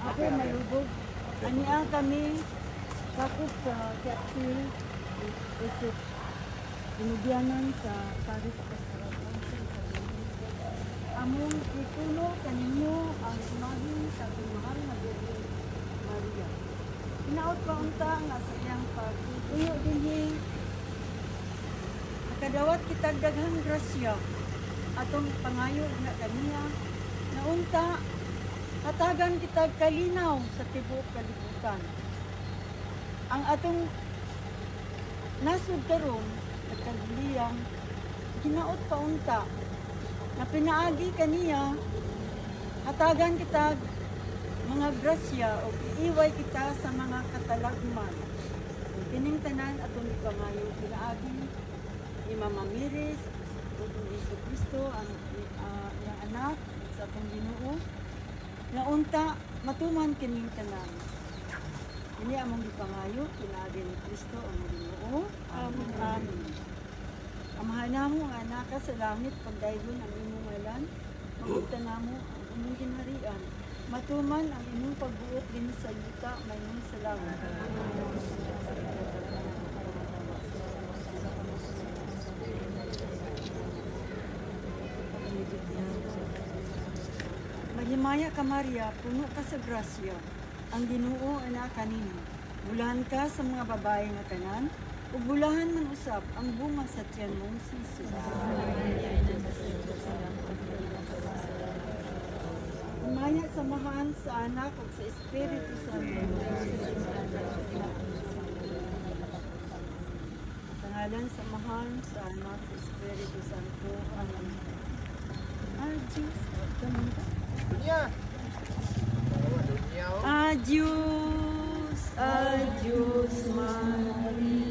Apir malubog. Ania kami sakop sa Capsule Egypt. Binigyanan sa Paris Restaurant. Among itulo kaninyo ang imahin sa mahal na Virgin Maria. Hinaot pa unta nga sa iyang pagtutuyo dinhi. Nakadawat kita daghang grasya atong pangayo na kaniya na unta hatagan kita kalinaw sa tibuok kalibutan. Ang atong nasud karon sa kagliyang hinaot pa unta na pinaagi kaniya hatagan kita mga grasya o iiway kita sa mga katalagman. Kining tanan atong ipangayo pinaagi ni Mama Miris ug ni Jesucristo ang iyang anak sa atong Ginoo na unta matuman kining tanan. Ini among gipangayo pinaagi ni Kristo ang Ginoo. Amen. Amen. Amahan namo ang anak sa langit pagdaygon ang imong ngalan. Magugtan namo ang imong ginharian. Matuman ang imong pagbuot din sa yuta mayong salamat. Mahimaya ka Maria, puno ka sa grasya. Ang Ginoo ana kanimo. Bulahan ka sa mga babae nga tanan, ug bulahan man usab ang bunga sa tiyan mong Jesus. Maya samahan sa anak ug sa Espiritu Santo. Tangalan samahan sa anak sa Espiritu Santo. Amen. Adios. Adios. Adios, Maria.